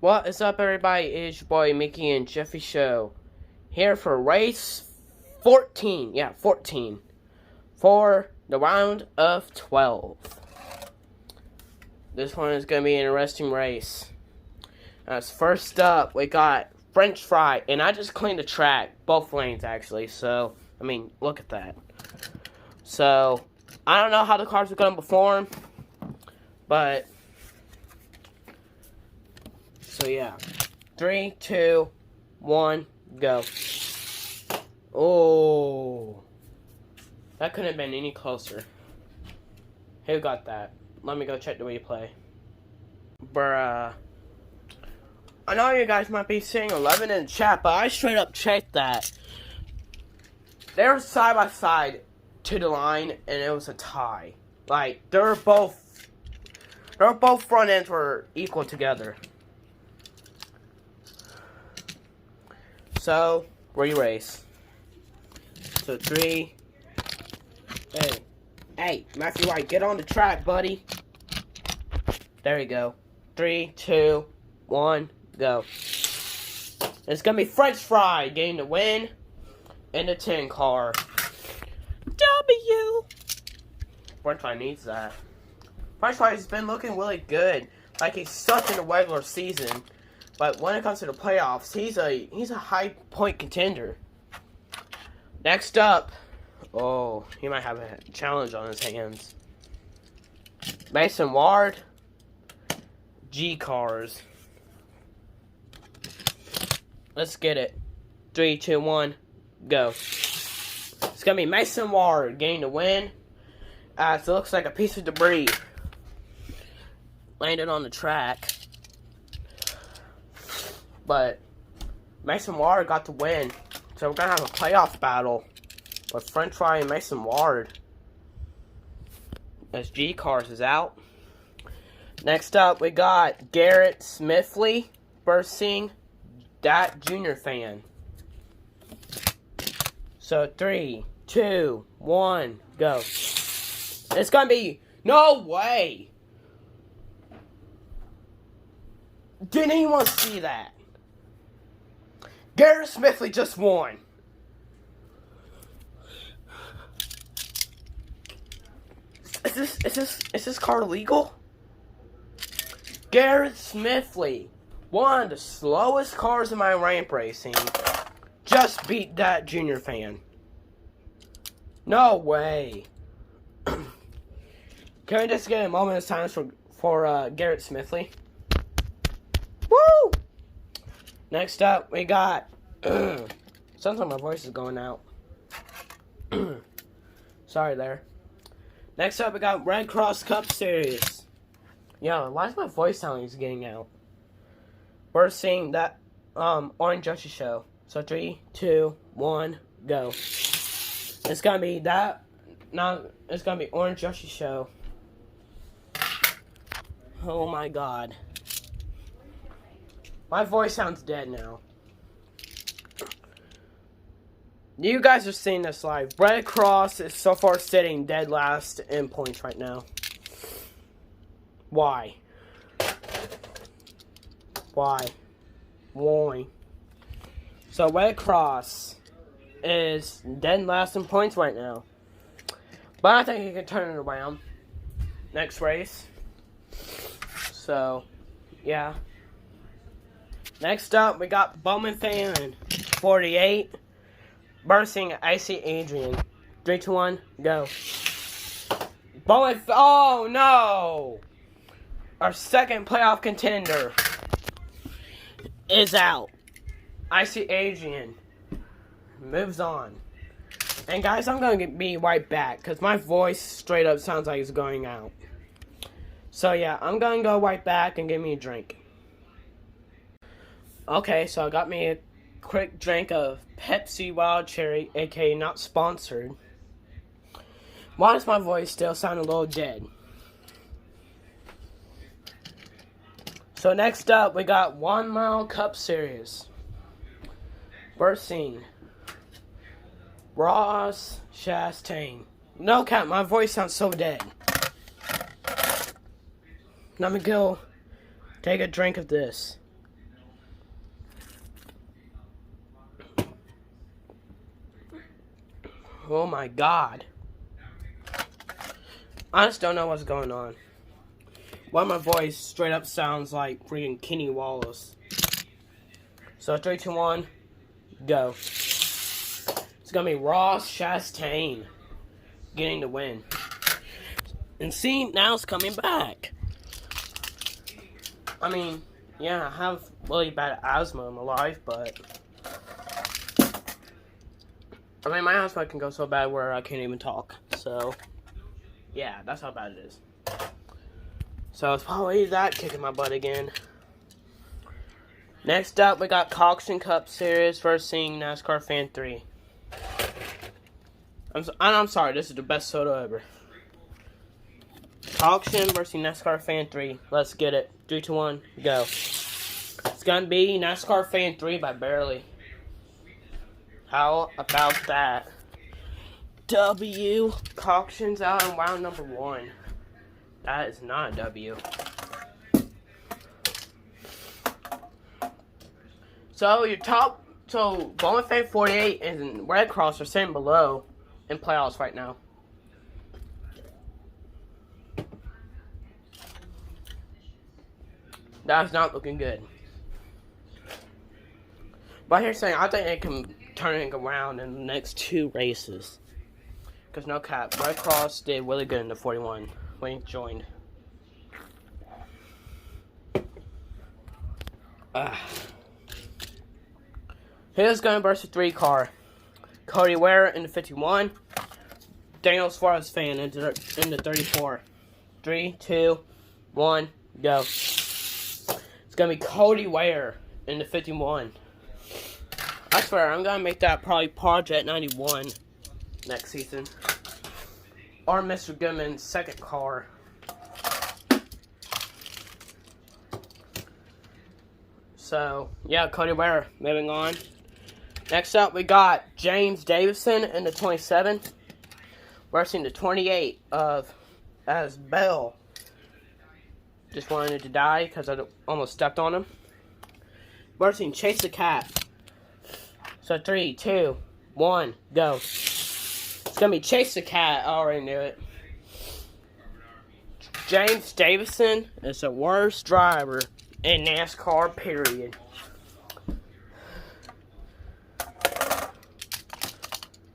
What is up, everybody? It's your boy Mickey and Jeffy Show here for race 14. Yeah, 14 for the round of 12. This one is going to be an interesting race. As first up, we got French Fry, and I just cleaned the track, both lanes actually. So, I mean, look at that. So, I don't know how the cars are going to perform, but. So yeah, 3, 2, 1, go. Oh, that couldn't have been any closer. Who got that? Let me go check the replay. Bruh. I know you guys might be saying 11 in the chat, but I straight up checked that. They were side by side to the line, and it was a tie. Like, their both front ends were equal together. So, re-race. So, 3. Hey, Matthew White, get on the track, buddy. There you go. 3, 2, 1, go. It's gonna be French Fry getting the win in the 10 car. W. French Fry needs that. French Fry has been looking really good. Like, he sucked in the regular season. But when it comes to the playoffs, he's a high point contender. Next up, oh, he might have a challenge on his hands. Mason Ward, G cars. Let's get it. 3, 2, 1, go. It's gonna be Mason Ward getting the win. So it looks like a piece of debris landed on the track. But Mason Ward got the win. So we're going to have a playoff battle with French Fry and Mason Ward. As G Cars is out. Next up, we got Garrett Smithley versus that Junior fan. So 3, 2, 1, go. It's going to be... No way! Didn't anyone see that? Garrett Smithley just won. Is this car legal? Garrett Smithley, one of the slowest cars in my ramp racing, just beat that Junior fan. No way. Can we just get a moment of silence for Garrett Smithley? Woo! Next up, we got... sounds like my voice is going out. Sorry there. Next up, we got Red Cross Cup Series. Yo, why is my voice sounding like it's getting out? We're seeing that Orange Yoshi show. So 3, 2, 1, go. It's gonna be that... No, it's gonna be Orange Yoshi show. Oh my god. My voice sounds dead now. You guys are seeing this live. Red Cross is so far sitting dead last in points right now. Why? Why? So Red Cross is dead last in points right now. But I think he can turn it around next race. So, yeah. Next up, we got Bowman Fan 48 versus Icy Adrian. 3, 2, 1, go. Bowman, oh no! Our second playoff contender is out. Icy Adrian moves on. And guys, I'm going to be right back because my voice straight up sounds like it's going out. So yeah, I'm going to go right back and get me a drink. Okay, so I got me a quick drink of Pepsi Wild Cherry, aka not sponsored. Why does my voice still sound a little dead? So next up, we got 1 Mile Cup Series. Versus Ross Chastain. No cap, my voice sounds so dead. Let me go take a drink of this. Oh my god. I just don't know what's going on. Why my voice straight up sounds like freaking Kenny Wallace. So 3, 2, 1, go. It's gonna be Ross Chastain getting the win. And see, now it's coming back. I mean, yeah, I have really bad asthma in my life, but I mean, my asthma can go so bad where I can't even talk. So, yeah, that's how bad it is. So it's probably that kicking my butt again. Next up, we got Caution Cup Series versus NASCAR Fan 3. I'm sorry, this is the best soda ever. Caution versus NASCAR Fan 3. Let's get it. 3, 2, 1, go. It's gonna be NASCAR Fan 3 by barely. How about that? W. Caution's out in round number 1. That is not a W. So Bowman Fan 48 and Red Cross are sitting below in playoffs right now. That's not looking good. But here's saying I think they can turn it around in the next 2 races. Because no cap, Red Cross did really good in the 41 when he joined. Here's going versus 3 car. Cody Ware in the 51. Daniel Suarez fan in the 34. 3, 2, 1, go. It's gonna be Cody Ware in the 51. I swear, I'm gonna make that probably Project 91 next season. Or Mr. Goodman's second car. So, yeah, Cody Ware, moving on. Next up, we got James Davison in the 27. Versus the 28 of as Bell. Just wanted to die because I almost stepped on him. Versus Chase the Cat. So 3, 2, 1, go. It's gonna be Chase the Cat. I already knew it. James Davison is the worst driver in NASCAR, period.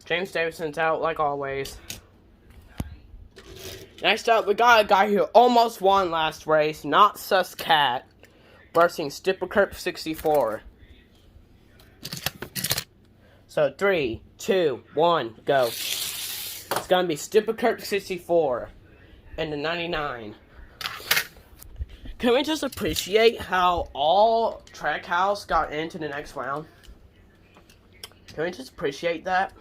James Davison's out like always. Next up, we got a guy who almost won last race, not Sus Cat, versus Stipperkirk 64. So 3, 2, 1, go. It's gonna be Stipperkirk 64 and the 99. Can we just appreciate how all Trackhouse got into the next round? Can we just appreciate that?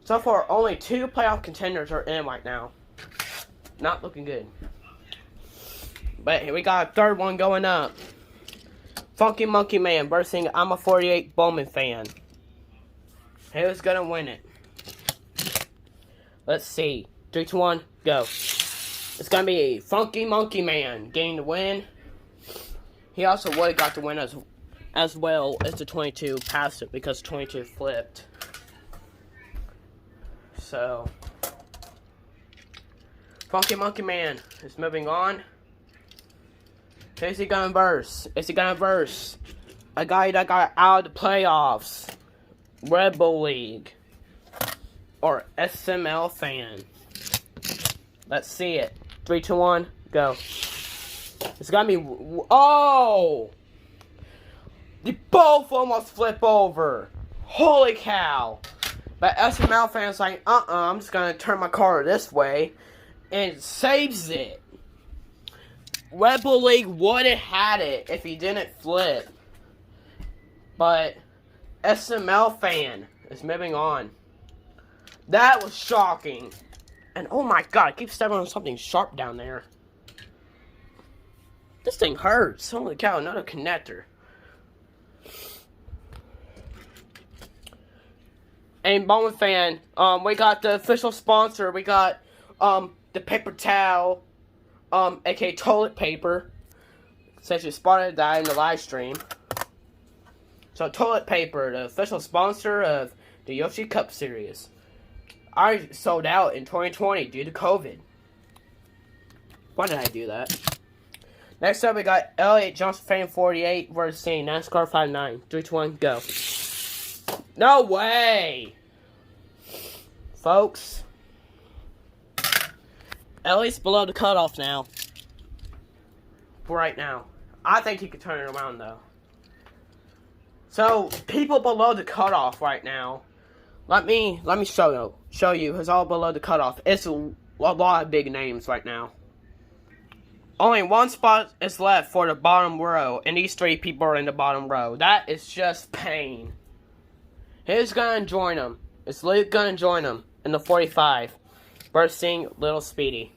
So far, only 2 playoff contenders are in right now. Not looking good. But here we got a third one going up. Funky Monkey Man versus I'm a 48 Bowman fan. Who's gonna win it? Let's see. 3, 2, 1, go. It's gonna be Funky Monkey Man getting the win. He also would have got the win as well as the 22 passed it because 22 flipped. So, Funky Monkey Man is moving on. Who's he gonna verse? Is he gonna verse a guy that got out of the playoffs? Red Bull League. Or SML fan? Let's see it. 3, 2, 1, go. It's gonna be... Oh! They both almost flip over. Holy cow. But SML fans like, I'm just gonna turn my car this way, and it saves it. Red Bull League would have had it if he didn't flip. But SML fan is moving on. That was shocking. And oh my god, I keep stepping on something sharp down there. This thing hurts. Holy cow, another connector. And Bowman fan, we got the official sponsor. We got the paper towel, aka toilet paper, since you spotted that in the live stream. So toilet paper, the official sponsor of the Yoshi Cup Series. I sold out in 2020 due to COVID. Why did I do that? Next up, we got Elliott Johnson Fan 48 versus NASCAR 59. 3, 2, 1, go. No way! Folks. Elliott's below the cutoff now. For right now. I think he could turn it around, though. So, people below the cutoff right now. Let me show you who's all below the cutoff. It's a lot of big names right now. Only one spot is left for the bottom row, and these 3 people are in the bottom row. That is just pain. Who's gonna join him? Is Luke gonna join him in the 45? Versus Little Speedy.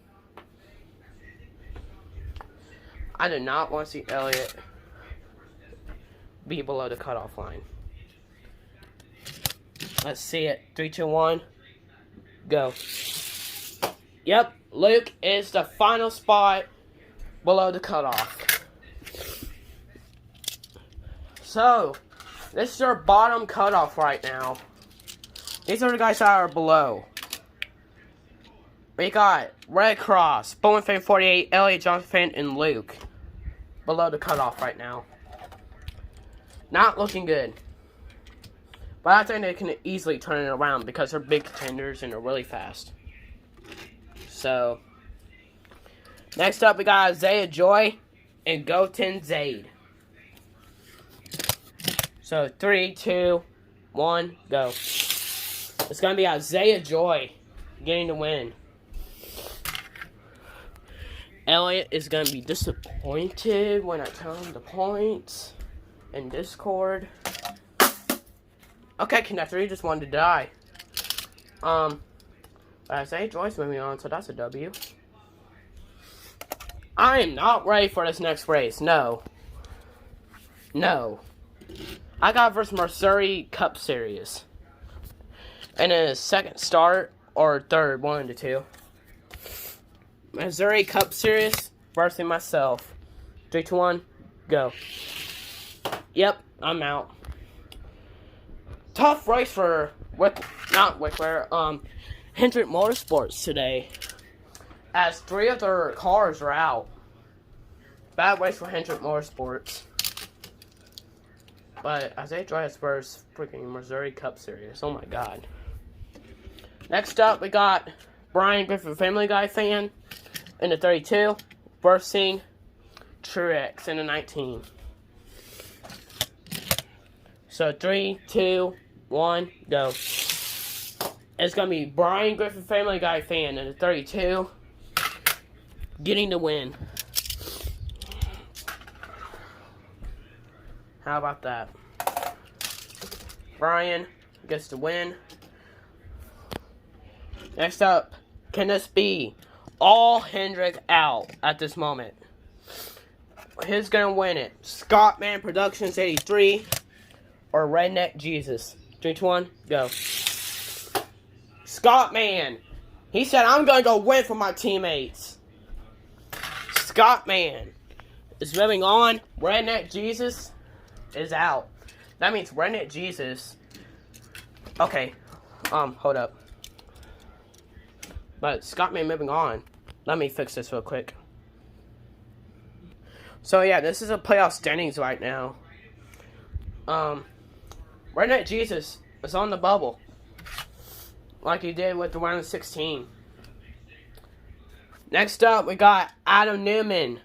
I do not want to see Elliott be below the cutoff line. Let's see it. 3, 2, 1, go. Yep, Luke is the final spot below the cutoff. So, this is our bottom cutoff right now. These are the guys that are below. We got Red Cross, Bowman Fan 48, Elliott Johnson Fan, and Luke below the cutoff right now. Not looking good. But I think they can easily turn it around because they're big contenders and they're really fast. So, next up we got Isaiah Joy and Goten Zaid. So, 3, 2, 1, go. It's going to be Isaiah Joy getting the win. Elliott is going to be disappointed when I tell him the points in Discord. Okay, Connector, he just wanted to die. Isaiah Joy's moving on, so that's a W. I am not ready for this next race. No. No. I got versus Missouri Cup Series. And in a second start, or third, one of the two. Missouri Cup Series versus myself. 3, 2, 1, go. Yep, I'm out. Tough race for Hendrick Motorsports today, as 3 of their cars are out. Bad race for Hendrick Motorsports. But Isaiah Joy has versus freaking Missouri Cup Series. Oh my god. Next up, we got Brian Griffin, Family Guy fan, in the 32 versus Truex in the 19. So 3, 2, 1, go. It's going to be Brian Griffin, Family Guy fan, in the 32, getting the win. How about that? Brian gets the win. Next up, can this be all Hendrick out at this moment? Who's going to win it? Scottman Productions 83 or Redneck Jesus? 3, 2, 1, go. Scottman. He said, I'm going to go win for my teammates. Scottman is moving on. Redneck Jesus is out. That means Redneck Jesus. Okay. Hold up. But Scottman moving on. Let me fix this real quick. So yeah, this is a playoff standings right now. Redneck Jesus is on the bubble, like he did with the round of 16. Next up, we got Adam Newman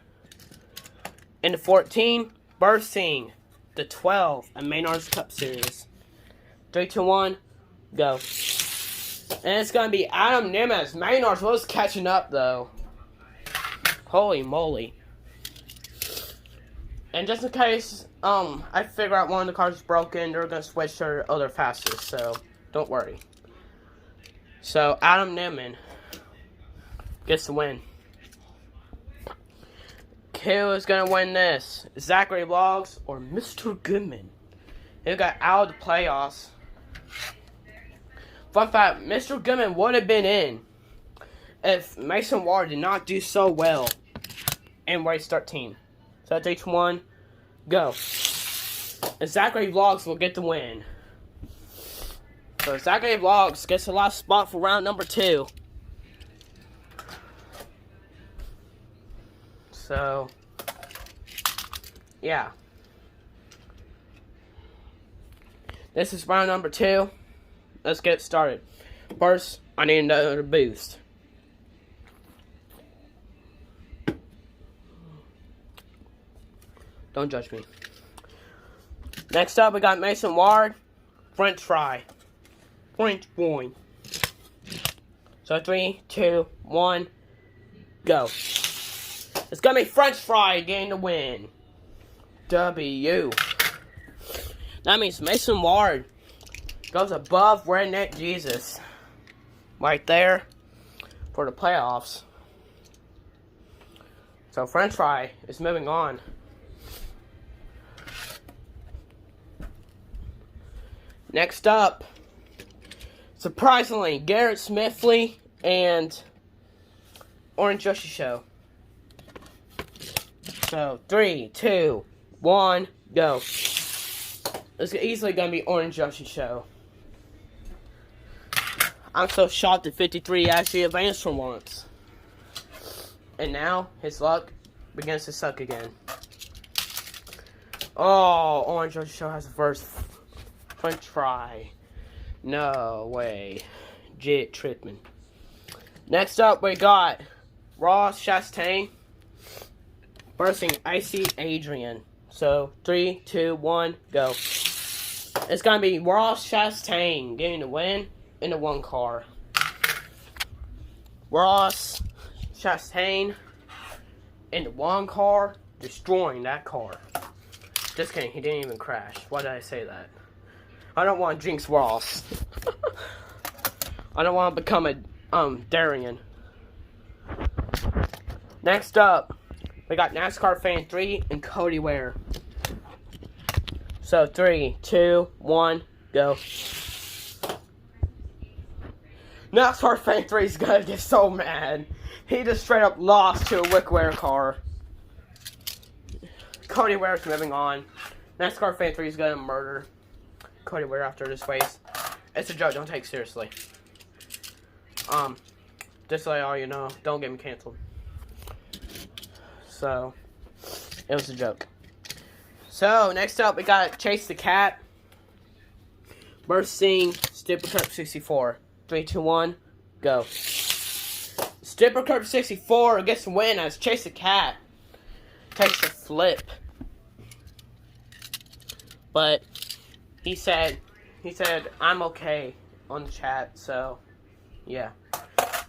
in the 14, bursting the 12 at Maynard's Cup Series. 3, 2, 1, go. And it's going to be Adam Newman. Maynard's was catching up, though. Holy moly. And just in case I figure out one of the cars is broken, they're going to switch to their other fastest, so don't worry. So, Adam Newman gets the win. Who is going to win this? Zachary Vlogs or Mr. Goodman? Who got out of the playoffs? Fun fact, Mr. Goodman would have been in if Mason Ward did not do so well in race 13. So 3, 2, 1, go. and Zachary Vlogs will get the win. So Zachary Vlogs gets the last spot for round number 2. So, yeah. This is round number 2. Let's get started. First, I need another boost. Don't judge me. Next up, we got Mason Ward, French fry. French boy. So 3, 2, 1, go. It's gonna be French fry getting the win. W. That means Mason Ward goes above Redneck Jesus. Right there for the playoffs. So French fry is moving on. Next up, surprisingly, Garrett Smithley and Orange Yoshi Show. So 3, 2, 1, go. It's easily gonna be Orange Yoshi Show. I'm so shocked that 53 actually advanced for once. And now his luck begins to suck again. Oh, Orange Yoshi Show has the first French fry. No way. Jit Trippman. Next up, we got Ross Chastain versus Icy Adrian. So 3, 2, 1, go. It's gonna be Ross Chastain getting the win in the 1 car. Ross Chastain in the 1 car, destroying that car. Just kidding, he didn't even crash. Why did I say that? I don't want to jinx Ross. I don't want to become a Darian. Next up, we got NASCAR Fan 3 and Cody Ware. So 3, 2, 1, go. NASCAR Fan 3 is gonna get so mad. He just straight up lost to a Rick Ware car. Cody Ware is moving on. NASCAR Fan 3 is gonna murder Cody Ware after this race. It's a joke, don't take it seriously. Just so all you know, don't get me canceled. So, it was a joke. So, next up, we got Chase the Cat versus Stipper Cup 64. 3, 2, 1, go. Stipper Cup 64 gets the win as Chase the Cat takes the flip. But he said, I'm okay on the chat, so, yeah.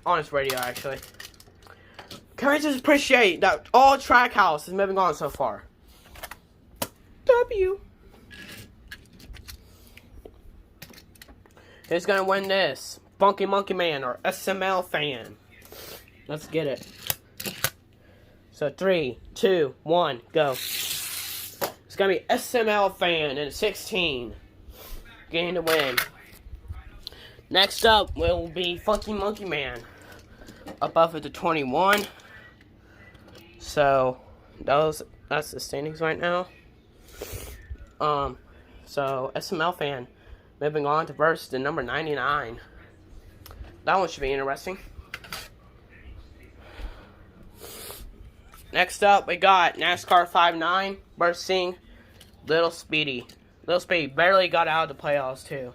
On his radio, actually. Can we just appreciate that all Trackhouse is moving on so far? W. Who's gonna win this? Funky Monkey Man or SML Fan? Let's get it. So 3, 2, 1, go. It's gonna be SML Fan in 16. Getting the win. Next up will be Funky Monkey Man. Above at the 21. So that's the standings right now. So SML Fan moving on to verse the number 99. That one should be interesting. Next up, we got NASCAR 5-9 versus Little Speedy. Little Speedy barely got out of the playoffs, too.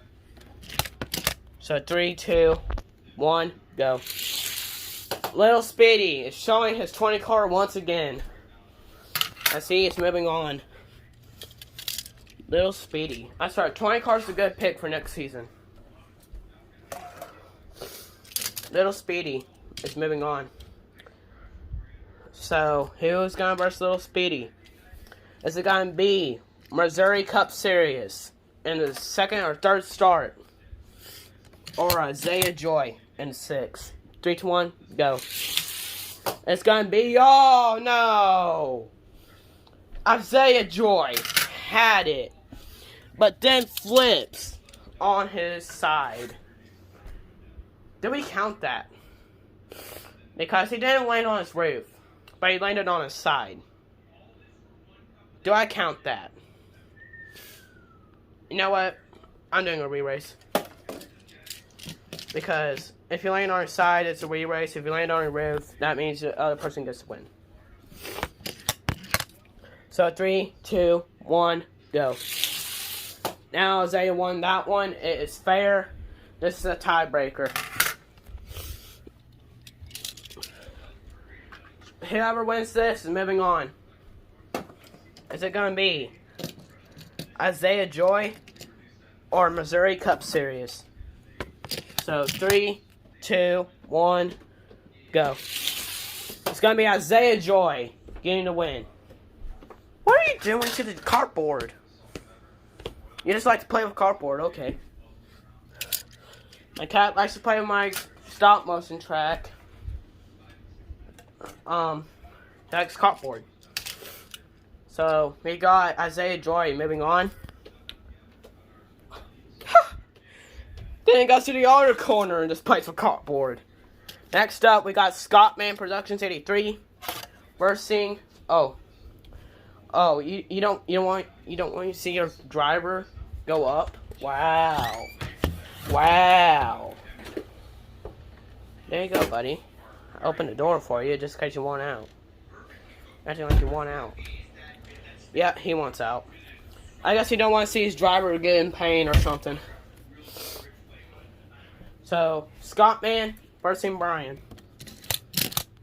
So 3, 2, 1, go. Little Speedy is showing his 20 car once again. I see it's moving on. Little Speedy. I sorry, 20 cars is a good pick for next season. Little Speedy is moving on. So, who's going to versus Little Speedy? Is it going to be Missouri Cup Series in the second or third start? Or Isaiah Joy in 6. 3, 2, 1, go. It's going to be, oh no! Isaiah Joy had it, but then flips on his side. Did we count that? Because he didn't land on his roof, but he landed on his side. Do I count that? You know what? I'm doing a re-race. Because if you land on your side, it's a re-race. If you land on your roof, that means the other person gets to win. So 3, 2, 1, go. Now Isaiah won that one. It is fair. This is a tiebreaker. Whoever wins this is moving on. Is it going to be Isaiah Joy or Missouri Cup Series? So 3, 2, 1, go. It's going to be Isaiah Joy getting the win. What are you doing to the cardboard? You just like to play with cardboard, okay. My cat likes to play with my stop motion track. That's cardboard. So we got Isaiah Joy moving on. Then it goes to the other corner and just plays with cardboard. Next up, we got Scottman Productions 83 versus you don't want to see your driver go up? Wow. There you go, buddy. I opened the door for you just in case you want out. Acting like you want out. Yeah, he wants out. I guess he don't want to see his driver get in pain or something. So, Scottman versus Brian.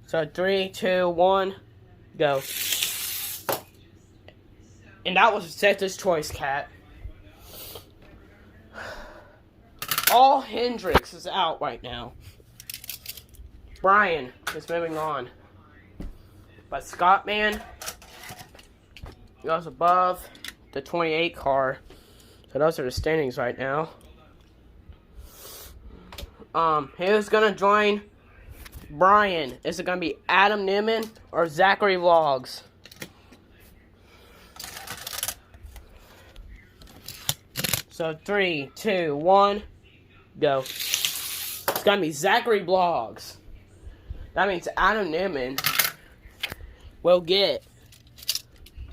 So, 3, 2, 1, go. And that was Seth's choice, cat. All Hendricks is out right now. Brian is moving on. But Scottman goes above the 28 car. So those are the standings right now. Who's gonna join Brian? Is it gonna be Adam Newman or Zachary Vlogs? So 3, 2, 1, go. It's gonna be Zachary Vlogs. That means Adam Newman will get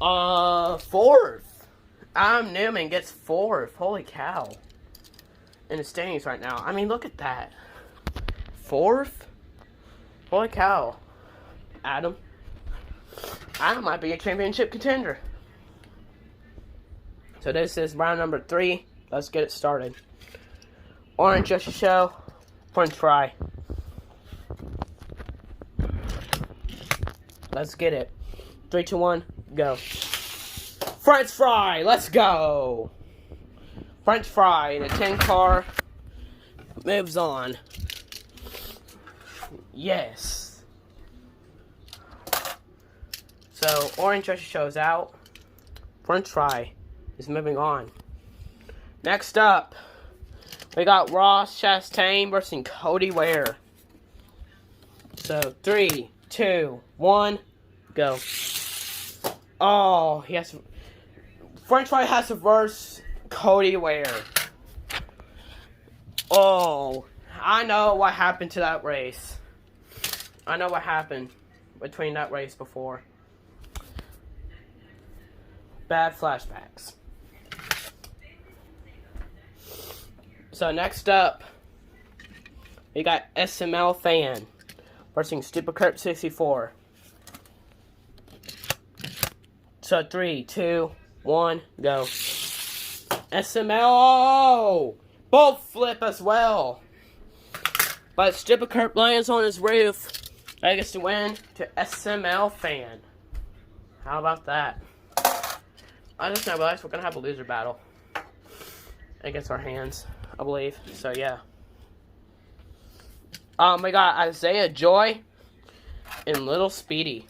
4th. Adam Newman gets 4th. Holy cow. In the standings right now. I mean, look at that. 4th? Holy cow. Adam might be a championship contender. So this is round number 3. Let's get it started. Orange Yoshi Show. French fry. Let's get it. 3, 2, 1, go. French fry, let's go. French fry, the 10 car moves on. Yes. So, Orange Yoshi Show's out. French fry is moving on. Next up, we got Ross Chastain versus Cody Ware. So, 3, 2, 1, go. Oh, yes. French fry has to verse Cody Ware. Oh, I know what happened to that race. I know what happened between that race before. Bad flashbacks. So next up, we got SML Fan versus Stupid Kurt 64. So 3, 2, 1, go. SML! Both flip as well. But Stupid Kurt lands on his roof. I gets to win to SML Fan. How about that? I just now realized we're going to have a loser battle against our hands, I believe. So, yeah. We got Isaiah Joy and Little Speedy.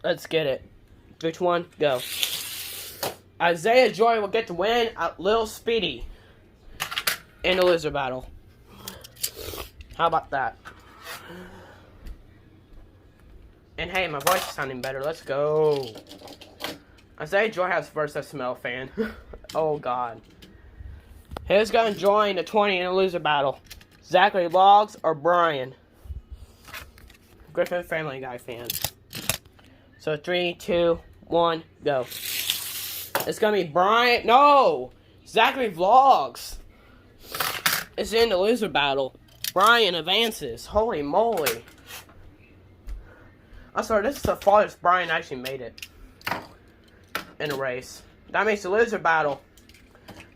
Let's get it. 3, 2, 1, go. Isaiah Joy will get the win at Little Speedy in the loser battle. How about that? And hey, my voice is sounding better. Let's go. Isaiah Joy has first SML Fan. Oh, God. Who's going to join the 20 in the loser battle? Zachary Vlogs or Brian? Griffin Family Guy fan. So 3, 2, 1, go. It's gonna be Brian. No! Zachary Vlogs is in the loser battle. Brian advances. Holy moly. I'm sorry, this is the farthest Brian actually made it in a race. That makes the loser battle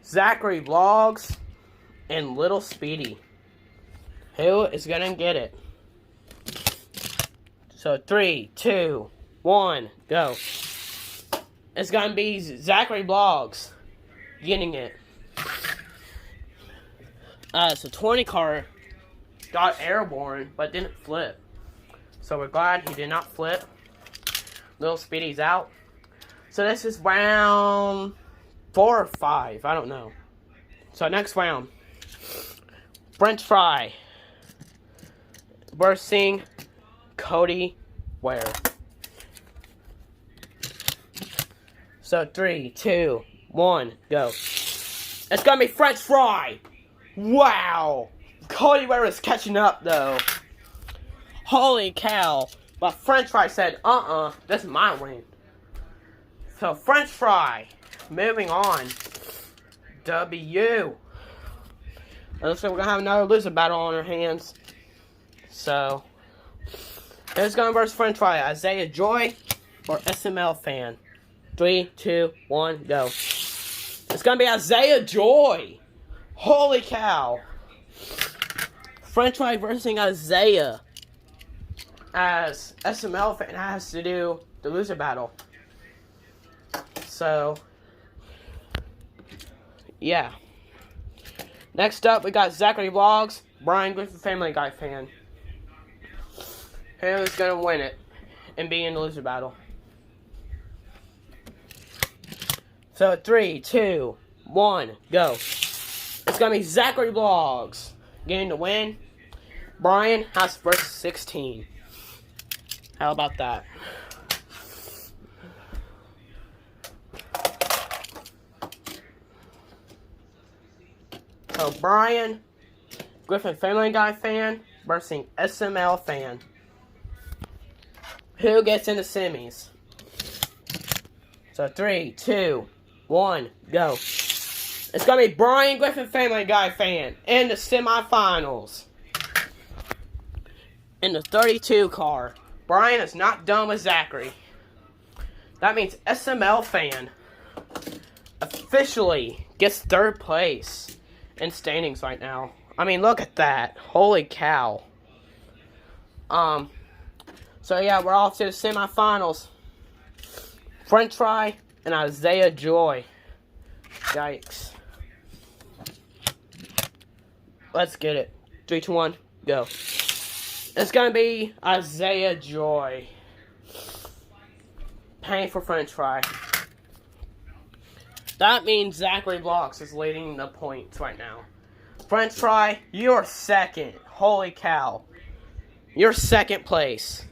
Zachary Vlogs and Little Speedy. Who is gonna get it? So 3, 2, 1, go. It's gonna be Zachary Vlogs getting it. So 20 car got airborne but didn't flip. So we're glad he did not flip. Little Speedy's out. So this is round 4 or 5. I don't know. So next round. French Fry versus Cody Ware. So 3, 2, 1, go. It's gonna be French Fry. Wow. Cody Ware is catching up though. Holy cow. But French Fry said, this is my win. So French Fry, moving on. W. Looks like we're gonna have another loser battle on our hands. So who's gonna versus French Fry? Isaiah Joy or SML fan? 3, 2, 1, go. It's gonna be Isaiah Joy. Holy cow. French Fry versus Isaiah. As SML fan has to do the loser battle. So yeah. Next up, we got Zachary Vlogs, Brian Griffin Family Guy fan. Who's gonna win it and be in the loser battle? So 3, 2, 1, go. It's gonna be Zachary Vlogs getting the win. Brian has versus 16. How about that? So Brian, Griffin Family Guy fan versus SML fan. Who gets in the semis? So 3, 2, 1, go. It's gonna be Brian Griffin Family Guy fan in the semifinals. In the 32 car. Brian is not done with Zachary. That means SML fan officially gets 3rd place in standings right now. I mean, look at that. Holy cow. So yeah, we're off to the semifinals. French Fry and Isaiah Joy. Yikes. Let's get it. 3, 2, 1, go. It's gonna be Isaiah Joy. Paying for French Fry. That means Zachary Vlogs is leading the points right now. French Fry, you're second. Holy cow. You're second place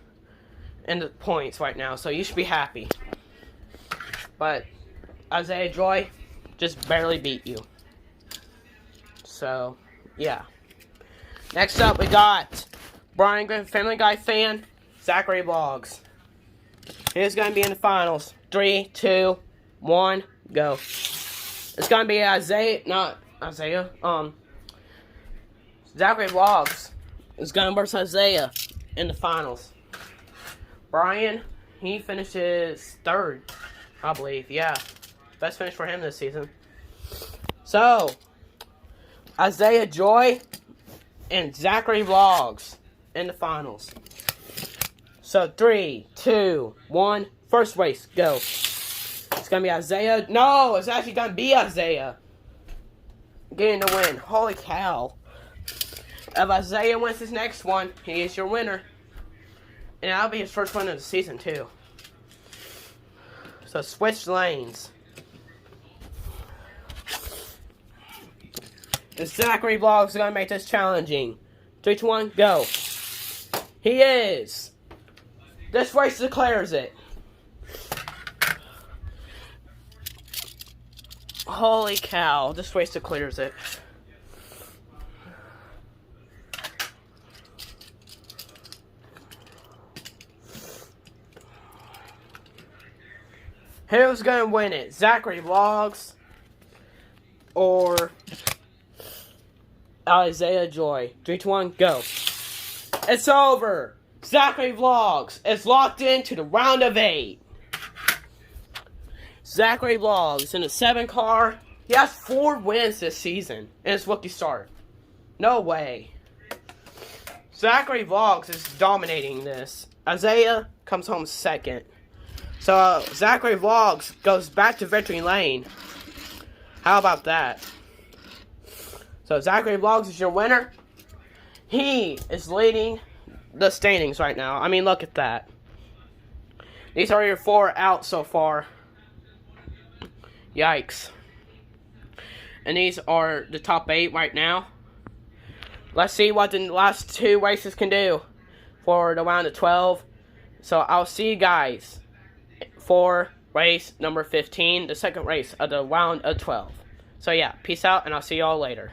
in the points right now, so you should be happy. But Isaiah Joy just barely beat you. So, yeah. Next up, we got Brian Griffin Family Guy fan, Zachary Vlogs. Who's going to be in the finals? 3, 2, 1, go. It's going to be Zachary Vlogs is going to versus Isaiah in the finals. Brian, he finishes 3rd, I believe. Yeah, best finish for him this season. So, Isaiah Joy and Zachary Vlogs in the finals. So 3, 2, 1, first race, go. It's gonna be Isaiah. No, it's actually gonna be Isaiah getting the win. Holy cow. If Isaiah wins his next one, he is your winner. And that'll be his first win of the season too. So switch lanes. The Zachary Vlogs are gonna make this challenging. 3, 2, 1, go. He is. This race declares it. Holy cow, this race declares it. Who's gonna win it? Zachary Vlogs or Isaiah Joy? 3, 2, 1, go. It's over. Zachary Vlogs is locked into the round of 8. Zachary Vlogs in a 7 car. He has 4 wins this season in his rookie start. No way. Zachary Vlogs is dominating this. Isaiah comes home second. So Zachary Vlogs goes back to victory lane. How about that? So Zachary Vlogs is your winner. He is leading the standings right now. I mean, look at that. These are your 4 out so far. Yikes. And these are the top 8 right now. Let's see what the last 2 races can do for the round of 12. So I'll see you guys for race number 15, the second race of the round of 12. So yeah, peace out, and I'll see y'all later.